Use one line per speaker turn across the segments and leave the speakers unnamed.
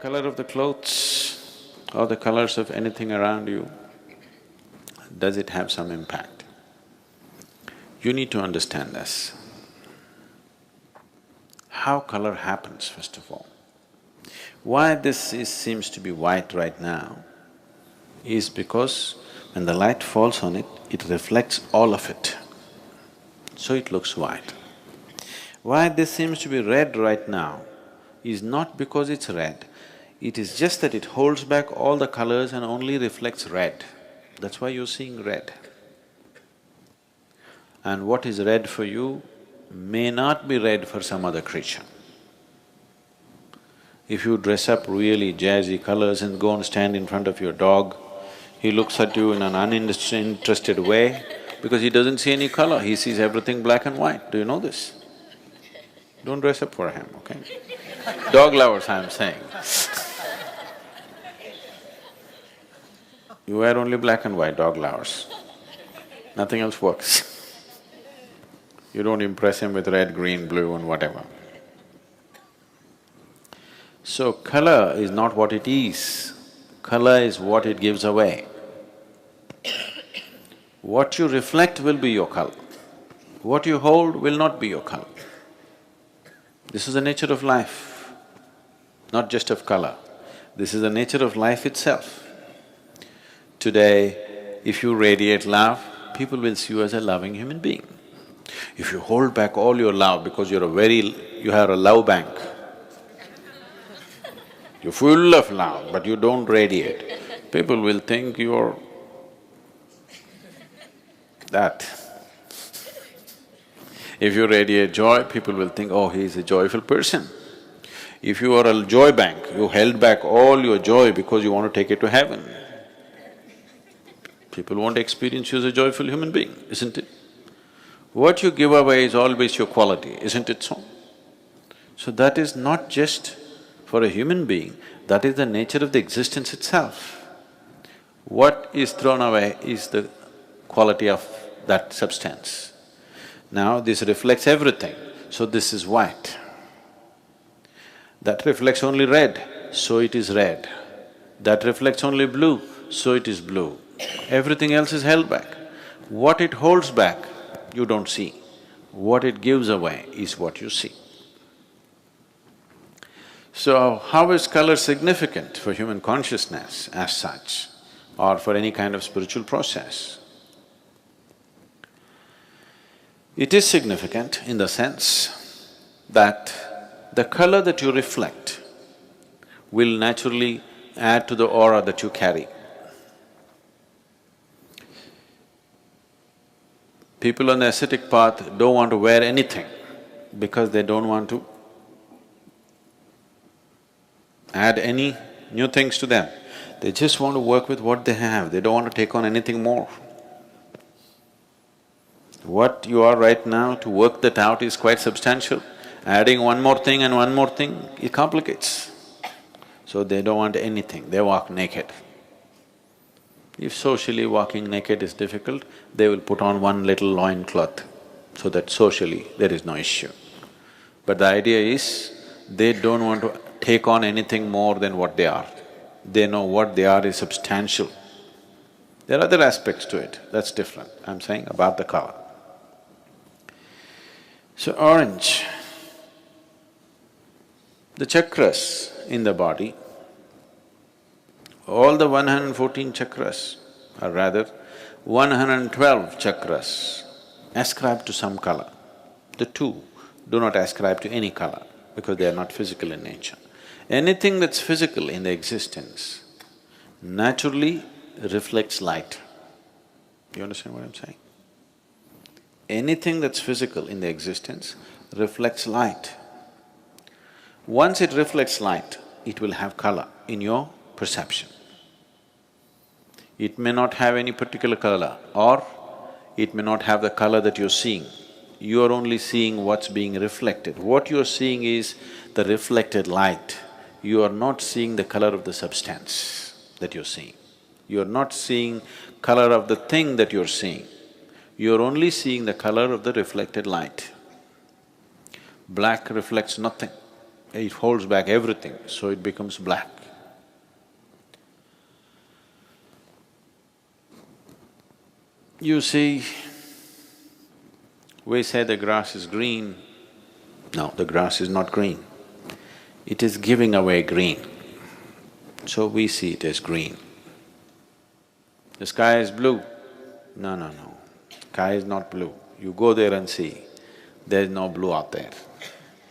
color of the clothes or the colors of anything around you, does it have some impact? You need to understand this. How color happens, first of all. Why seems to be white right now is because when the light falls on it, it reflects all of it, so it looks white. Why this seems to be red right now is not because it's red, it is just that it holds back all the colors and only reflects red. That's why you're seeing red. And what is red for you may not be red for some other creature. If you dress up really jazzy colors and go and stand in front of your dog, he looks at you in an uninterested way because he doesn't see any color, he sees everything black and white. Do you know this? Don't dress up for him, okay? Dog lovers, I'm saying. You wear only black and white, dog lovers. Nothing else works. You don't impress him with red, green, blue and whatever. So color is not what it is, color is what it gives away. What you reflect will be your color, what you hold will not be your color. This is the nature of life, not just of color. This is the nature of life itself. Today, if you radiate love, people will see you as a loving human being. If you hold back all your love because you have a love bank, you're full of love but you don't radiate, people will think you're that. If you radiate joy, people will think, oh, he's a joyful person. If you are a joy bank, you held back all your joy because you want to take it to heaven, people won't experience you as a joyful human being, isn't it? What you give away is always your quality, isn't it so? So that is not just for a human being, that is the nature of the existence itself. What is thrown away is the quality of that substance. Now this reflects everything, so this is white. That reflects only red, so it is red. That reflects only blue, so it is blue. Everything else is held back. What it holds back, you don't see. What it gives away is what you see. So, how is color significant for human consciousness as such, or for any kind of spiritual process? It is significant in the sense that the color that you reflect will naturally add to the aura that you carry. People on the ascetic path don't want to wear anything because they don't want to add any new things to them. They just want to work with what they have, they don't want to take on anything more. What you are right now, to work that out is quite substantial. Adding one more thing and one more thing, it complicates. So they don't want anything, they walk naked. If socially walking naked is difficult, they will put on one little loincloth so that socially there is no issue. But the idea is, they don't want to take on anything more than what they are. They know what they are is substantial. There are other aspects to it, that's different. I'm saying about the color. So orange, the chakras in the body, all the 114 chakras, or rather 112 chakras ascribe to some color. The two do not ascribe to any color because they are not physical in nature. Anything that's physical in the existence naturally reflects light. You understand what I'm saying? Anything that's physical in the existence reflects light. Once it reflects light, it will have color in your perception. It may not have any particular color, or it may not have the color that you're seeing. You are only seeing what's being reflected. What you're seeing is the reflected light. You are not seeing the color of the substance that you're seeing. You're not seeing color of the thing that you're seeing. You're only seeing the color of the reflected light. Black reflects nothing. It holds back everything, so it becomes black. You see, we say the grass is green. No, the grass is not green. It is giving away green, so we see it as green. The sky is blue. No, no, no. Sky is not blue. You go there and see, there is no blue out there.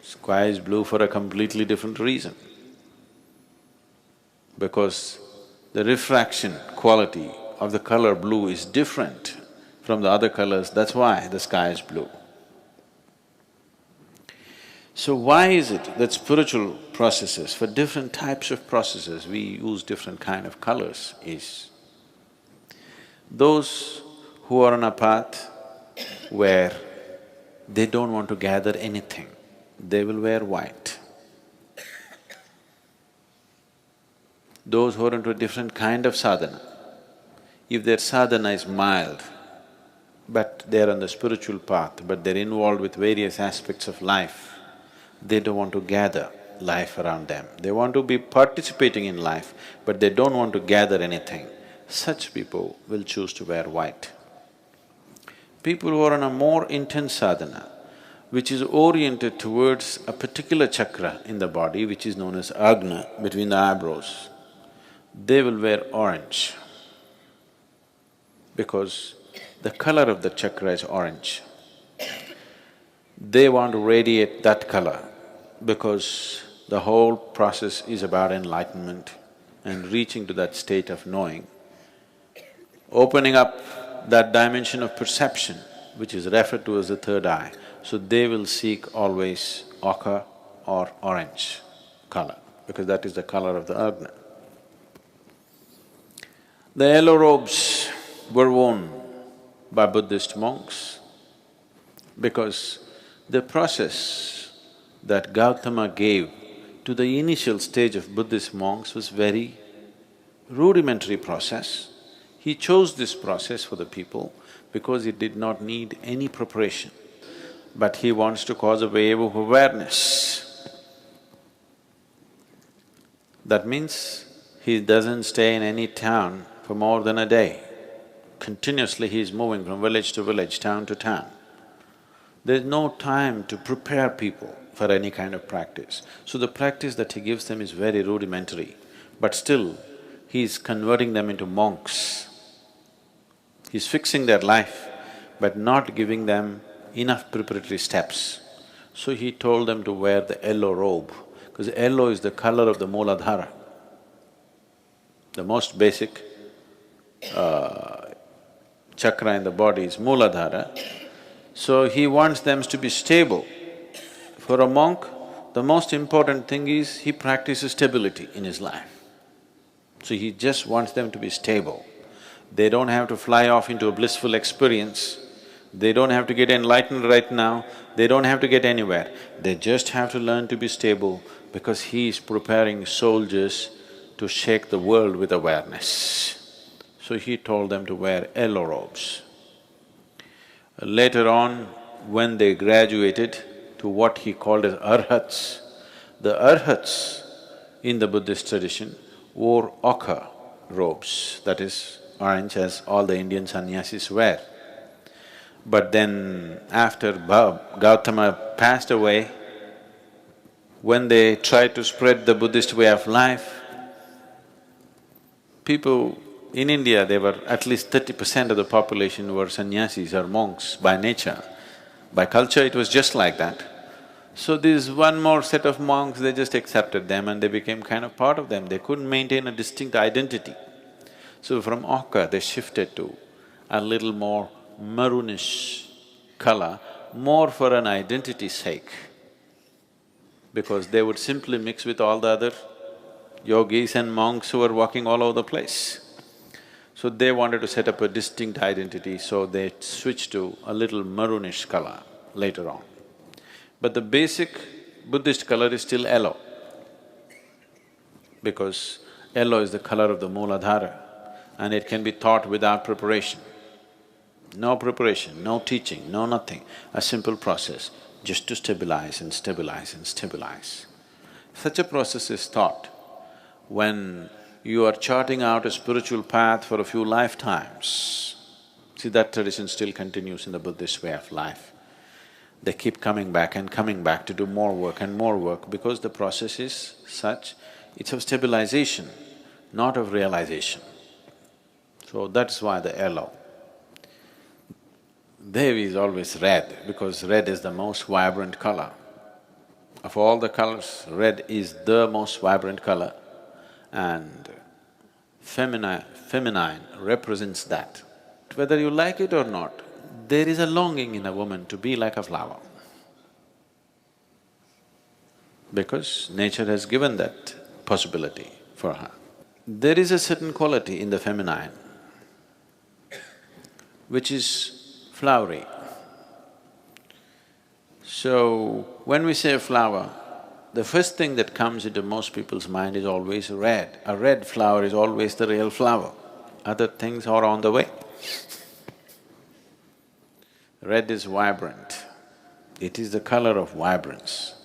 Sky is blue for a completely different reason. Because the refraction quality of the color blue is different from the other colors, that's why the sky is blue. So why is it that spiritual processes, for different types of processes, we use different kind of colors is those who are on a path where they don't want to gather anything, they will wear white. Those who are into a different kind of sadhana, if their sadhana is mild, but they're on the spiritual path, but they're involved with various aspects of life, they don't want to gather life around them. They want to be participating in life, but they don't want to gather anything. Such people will choose to wear white. People who are on a more intense sadhana, which is oriented towards a particular chakra in the body, which is known as agna, between the eyebrows, they will wear orange because the color of the chakra is orange. They want to radiate that color because the whole process is about enlightenment and reaching to that state of knowing, opening up that dimension of perception which is referred to as the third eye. So they will seek always ochre or orange color because that is the color of the agna. The yellow robes were worn by Buddhist monks because the process that Gautama gave to the initial stage of Buddhist monks was very rudimentary process. He chose this process for the people because it did not need any preparation, but he wants to cause a wave of awareness. That means he doesn't stay in any town for more than a day. Continuously he is moving from village to village, town to town. There's no time to prepare people for any kind of practice. So the practice that he gives them is very rudimentary, but still he is converting them into monks. He's fixing their life, but not giving them enough preparatory steps. So he told them to wear the yellow robe, because yellow is the color of the Mooladhara. The most basic chakra in the body is Mooladhara. So he wants them to be stable. For a monk, the most important thing is he practices stability in his life. So he just wants them to be stable. They don't have to fly off into a blissful experience, they don't have to get enlightened right now, they don't have to get anywhere. They just have to learn to be stable because he is preparing soldiers to shake the world with awareness. So he told them to wear yellow robes. Later on, when they graduated to what he called as arhats, the arhats in the Buddhist tradition wore ochre robes, that is orange, as all the Indian sannyasis wear. But then after Gautama passed away, when they tried to spread the Buddhist way of life, people in India, there were at least 30% of the population were sannyasis or monks by nature. By culture, it was just like that. So this one more set of monks, they just accepted them and they became kind of part of them. They couldn't maintain a distinct identity. So from ochre, they shifted to a little more maroonish color, more for an identity's sake, because they would simply mix with all the other yogis and monks who were walking all over the place. So they wanted to set up a distinct identity, so they switched to a little maroonish color later on. But the basic Buddhist color is still yellow, because yellow is the color of the Mooladhara and it can be taught without preparation. No preparation, no teaching, no nothing, a simple process just to stabilize and stabilize and stabilize. Such a process is taught when you are charting out a spiritual path for a few lifetimes. See, that tradition still continues in the Buddhist way of life. They keep coming back and coming back to do more work and more work because the process is such, it's of stabilization, not of realization. So that's why the yellow. Devi is always red because red is the most vibrant color. Of all the colors, red is the most vibrant color and feminine represents that. Whether you like it or not, there is a longing in a woman to be like a flower because nature has given that possibility for her. There is a certain quality in the feminine which is flowery. So, when we say flower, the first thing that comes into most people's mind is always red. A red flower is always the real flower. Other things are on the way. Red is vibrant. It is the color of vibrance.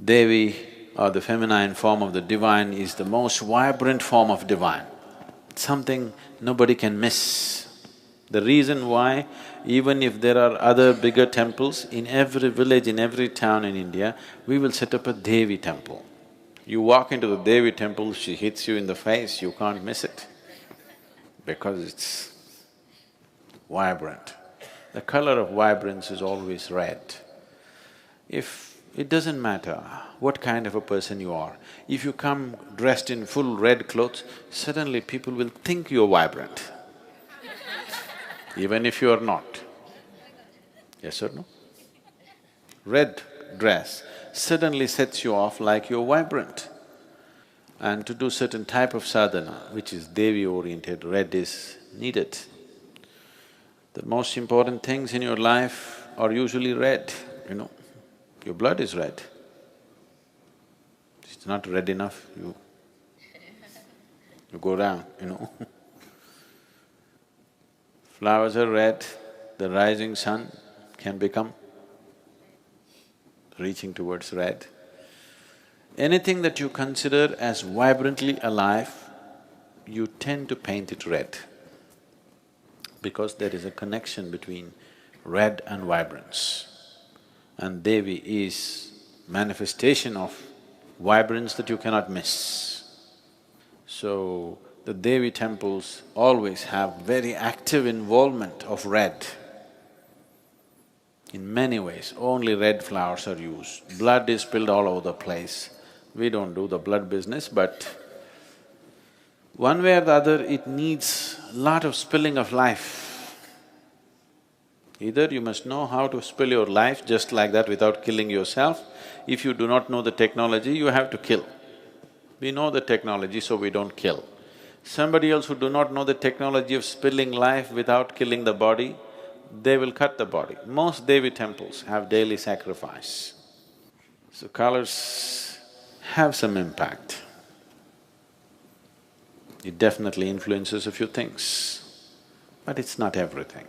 Devi, or the feminine form of the divine, is the most vibrant form of divine. Something nobody can miss. The reason why, even if there are other bigger temples, in every village, in every town in India, we will set up a Devi temple. You walk into the Devi temple, she hits you in the face, you can't miss it because it's vibrant. The color of vibrance is always red. It doesn't matter what kind of a person you are, if you come dressed in full red clothes, suddenly people will think you're vibrant even if you are not. Yes or no? Red dress suddenly sets you off like you're vibrant. And to do certain type of sadhana, which is Devi-oriented, red is needed. The most important things in your life are usually red, you know. Your blood is red. It's not red enough, you go down, you know. Flowers are red, the rising sun can become reaching towards red. Anything that you consider as vibrantly alive, you tend to paint it red because there is a connection between red and vibrance. And Devi is manifestation of vibrance that you cannot miss. So, the Devi temples always have very active involvement of red. In many ways, only red flowers are used. Blood is spilled all over the place. We don't do the blood business, but one way or the other, it needs a lot of spilling of life. Either you must know how to spill your life just like that without killing yourself. If you do not know the technology, you have to kill. We know the technology, so we don't kill. Somebody else who do not know the technology of spilling life without killing the body, they will cut the body. Most Devi temples have daily sacrifice. So colors have some impact. It definitely influences a few things, but it's not everything.